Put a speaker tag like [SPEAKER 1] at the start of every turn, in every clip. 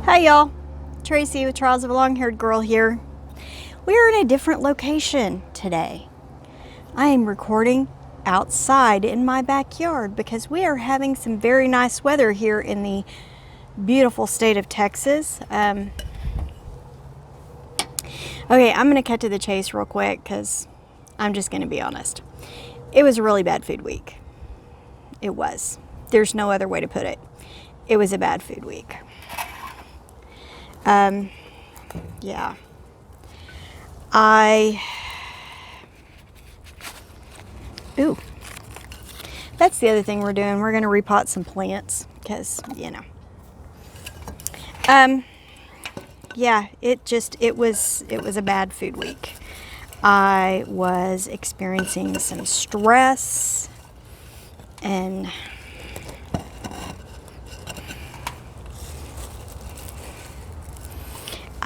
[SPEAKER 1] Hi y'all, Tracey with Trials of a Long-Haired Girl here. We are in a different location today. I am recording outside in my backyard because we are having some very nice weather here in the beautiful state of Texas. Okay, I'm going to cut to the chase real quick because I'm just going to be honest. It was a really bad food week. It was. There's no other way to put it. It was a bad food week. Yeah. Ooh. That's the other thing we're doing. We're going to repot some plants because, you know. Yeah, it was a bad food week. I was experiencing some stress and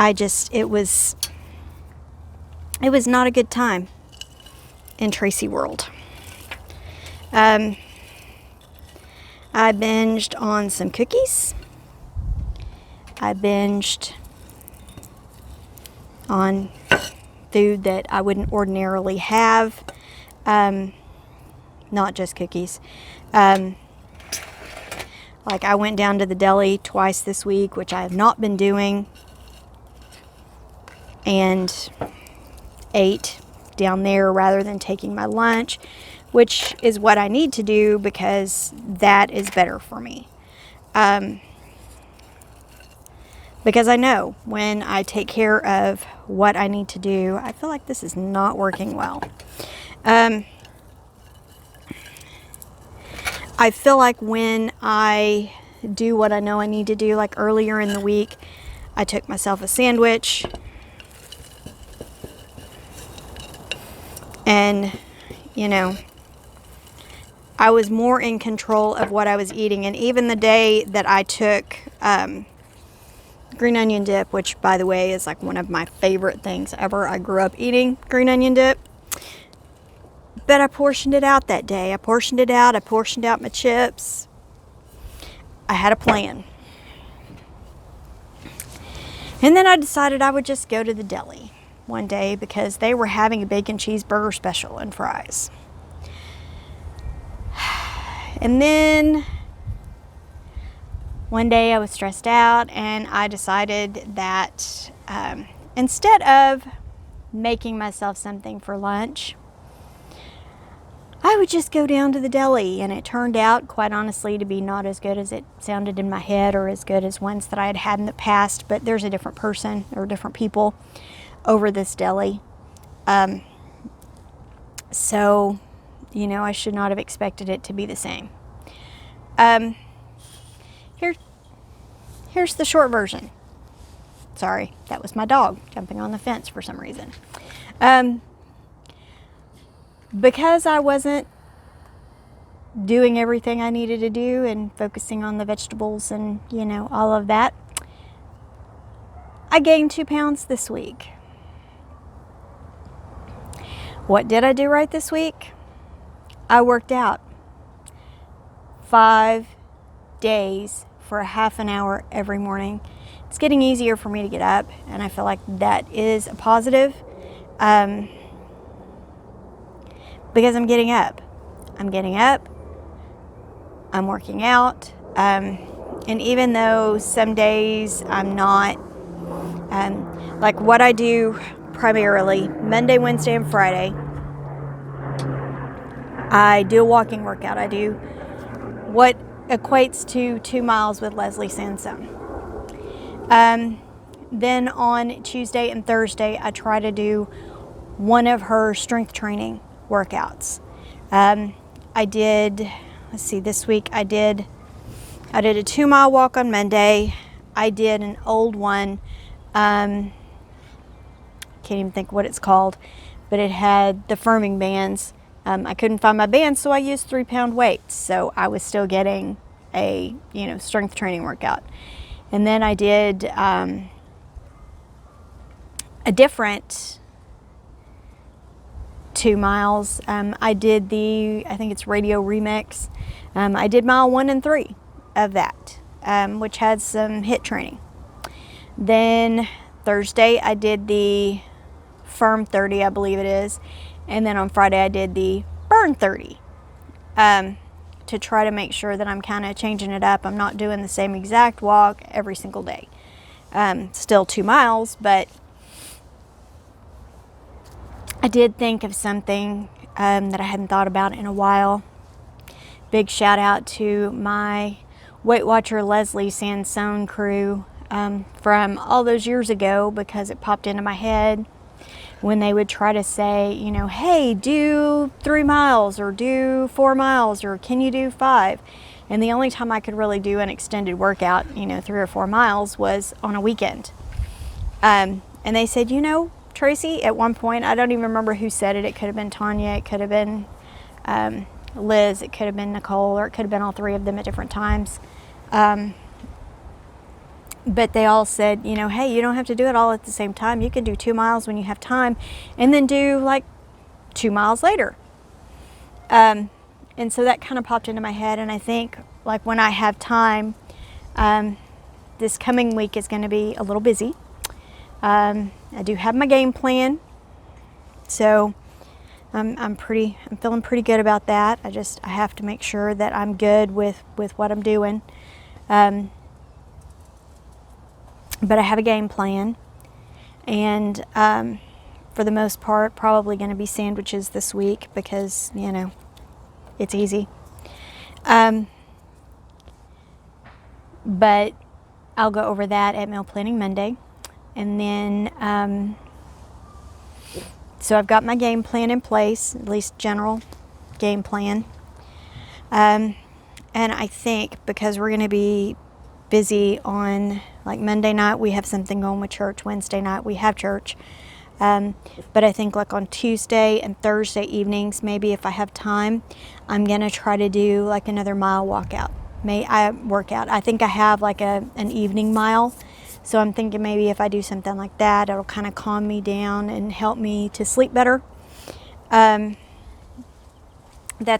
[SPEAKER 1] it was not a good time in Tracey world. I binged on some cookies. I binged on food that I wouldn't ordinarily have. Not just cookies. Like I went down to the deli twice this week, which I have not been doing, and ate down there rather than taking my lunch, which is what I need to do because that is better for me. Because I know when I take care of what I need to do, I feel like this is not working well. I feel like when I do what I know I need to do, like earlier in the week, I took myself a sandwich and, you know, I was more in control of what I was eating. And even the day that I took green onion dip, which by the way is like one of my favorite things ever. I grew up eating green onion dip, but I portioned it out that day. I portioned out my chips. I had a plan. And then I decided I would just go to the deli one day because they were having a bacon cheeseburger special and fries. And then one day I was stressed out and I decided that instead of making myself something for lunch, I would just go down to the deli. And it turned out, quite honestly, to be not as good as it sounded in my head or as good as ones that I had had in the past. But there's a different person or different people over this deli. So, you know, I should not have expected it to be the same. Here's the short version. Sorry, that was my dog jumping on the fence for some reason. Because I wasn't doing everything I needed to do and focusing on the vegetables and, you know, all of that, I gained 2 pounds this week. What did I do right this week? I worked out 5 days for a half an hour every morning. It's getting easier for me to get up, and I feel like that is a positive because I'm getting up. I'm working out, and even though some days I'm not, like what I do primarily Monday, Wednesday, and Friday, I do a walking workout. I do what equates to 2 miles with Leslie Sansone. Then on Tuesday and Thursday, I try to do one of her strength training workouts. This week I did a 2-mile walk on Monday. I did an old one. Can't even think what it's called, but it had the firming bands. I couldn't find my bands, so I used 3-pound weights. So I was still getting a, you know, strength training workout. And then I did a different 2 miles. I did I think it's Radio Remix. I did mile 1 and 3 of that, which had some HIIT training. Then Thursday I did the firm 30, I believe it is. And then on Friday I did the burn 30. To try to make sure that I'm kind of changing it up. I'm not doing the same exact walk every single day. Still 2 miles, but I did think of something that I hadn't thought about in a while. Big shout out to my Weight Watcher Leslie Sansone crew from all those years ago, because it popped into my head when they would try to say, you know, hey, do 3 miles or do 4 miles or can you do 5? And the only time I could really do an extended workout, you know, 3 or 4 miles was on a weekend. And they said, you know, Tracey, at one point, I don't even remember who said it. It could have been Tanya, it could have been Liz, it could have been Nicole, or it could have been all 3 of them at different times. But they all said, you know, hey, you don't have to do it all at the same time. You can do 2 miles when you have time and then do like 2 miles later. And so that kind of popped into my head. And I think like when I have time, this coming week is going to be a little busy. I do have my game plan. So I'm feeling pretty good about that. I have to make sure that I'm good with what I'm doing. But I have a game plan, and for the most part, probably going to be sandwiches this week because, you know, it's easy. But I'll go over that at Meal Planning Monday. And then, so I've got my game plan in place, at least general game plan. And I think because we're going to be busy on like Monday night, we have something going with church. Wednesday night we have church. But I think like on Tuesday and Thursday evenings, maybe if I have time, I'm going to try to do like another mile workout. I think I have like an evening mile. So I'm thinking maybe if I do something like that, it'll kind of calm me down and help me to sleep better. That's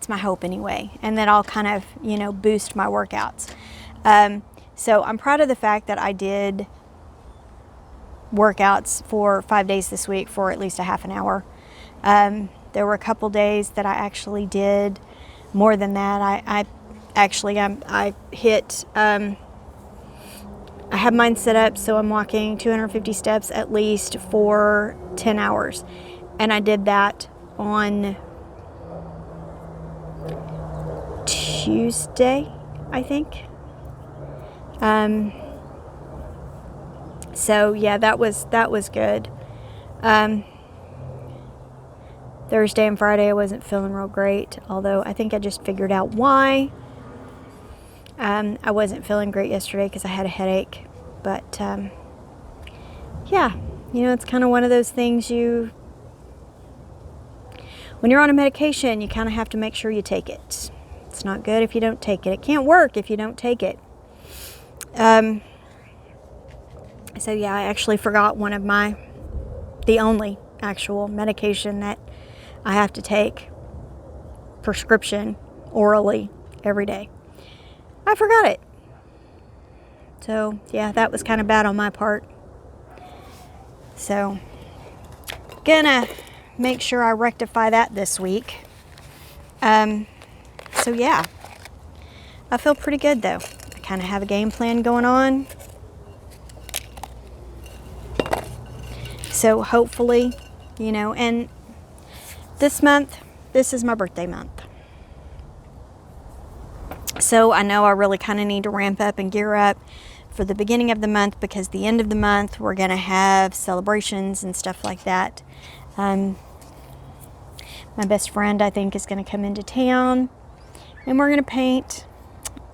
[SPEAKER 1] my hope anyway. And then I'll kind of, you know, boost my workouts. So I'm proud of the fact that I did workouts for 5 days this week for at least a half an hour. There were a couple days that I actually did more than that. I hit, I have mine set up so I'm walking 250 steps at least for 10 hours. And I did that on Tuesday, I think. So yeah, that was good. Thursday and Friday I wasn't feeling real great, although I think I just figured out why. I wasn't feeling great yesterday because I had a headache, but yeah, you know, it's kind of one of those things when you're on a medication, you kind of have to make sure you take it. It's not good if you don't take it. It can't work if you don't take it. So yeah, I actually forgot the only actual medication that I have to take prescription orally every day. I forgot it. So yeah, that was kind of bad on my part. So gonna make sure I rectify that this week. So yeah, I feel pretty good though. I kind of have a game plan going on. So hopefully, you know, and this is my birthday month. So I know I really kind of need to ramp up and gear up for the beginning of the month, because the end of the month we're going to have celebrations and stuff like that. My best friend, I think, is going to come into town, and we're going to paint,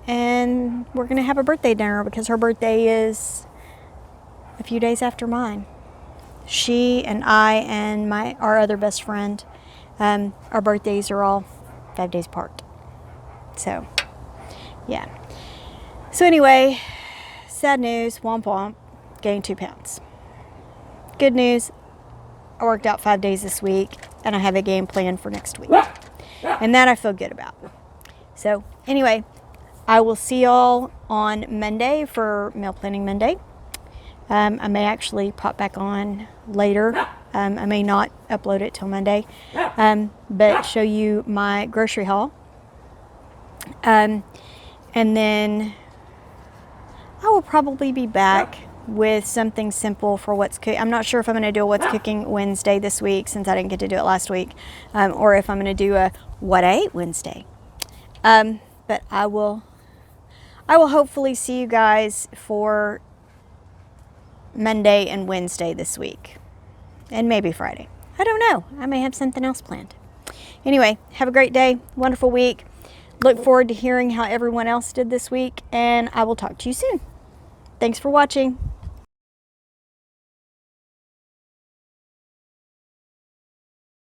[SPEAKER 1] and we're going to have a birthday dinner because her birthday is a few days after mine. She and I and our other best friend, our birthdays are all 5 days apart. So, yeah. So anyway, sad news, womp womp, gained 2 pounds. Good news, I worked out 5 days this week, and I have a game plan for next week. And that I feel good about. So anyway, I will see y'all on Monday for Meal Planning Monday. I may actually pop back on later. I may not upload it till Monday, but show you my grocery haul. And then I will probably be back with something simple for what's cooking. I'm not sure if I'm going to do a what's cooking Wednesday this week, since I didn't get to do it last week, or if I'm going to do a what I ate Wednesday. But I will hopefully see you guys for Monday and Wednesday this week, and maybe Friday. I don't know. I may have something else planned. Anyway, have a great day, wonderful week. Look forward to hearing how everyone else did this week, and I will talk to you soon. Thanks for watching.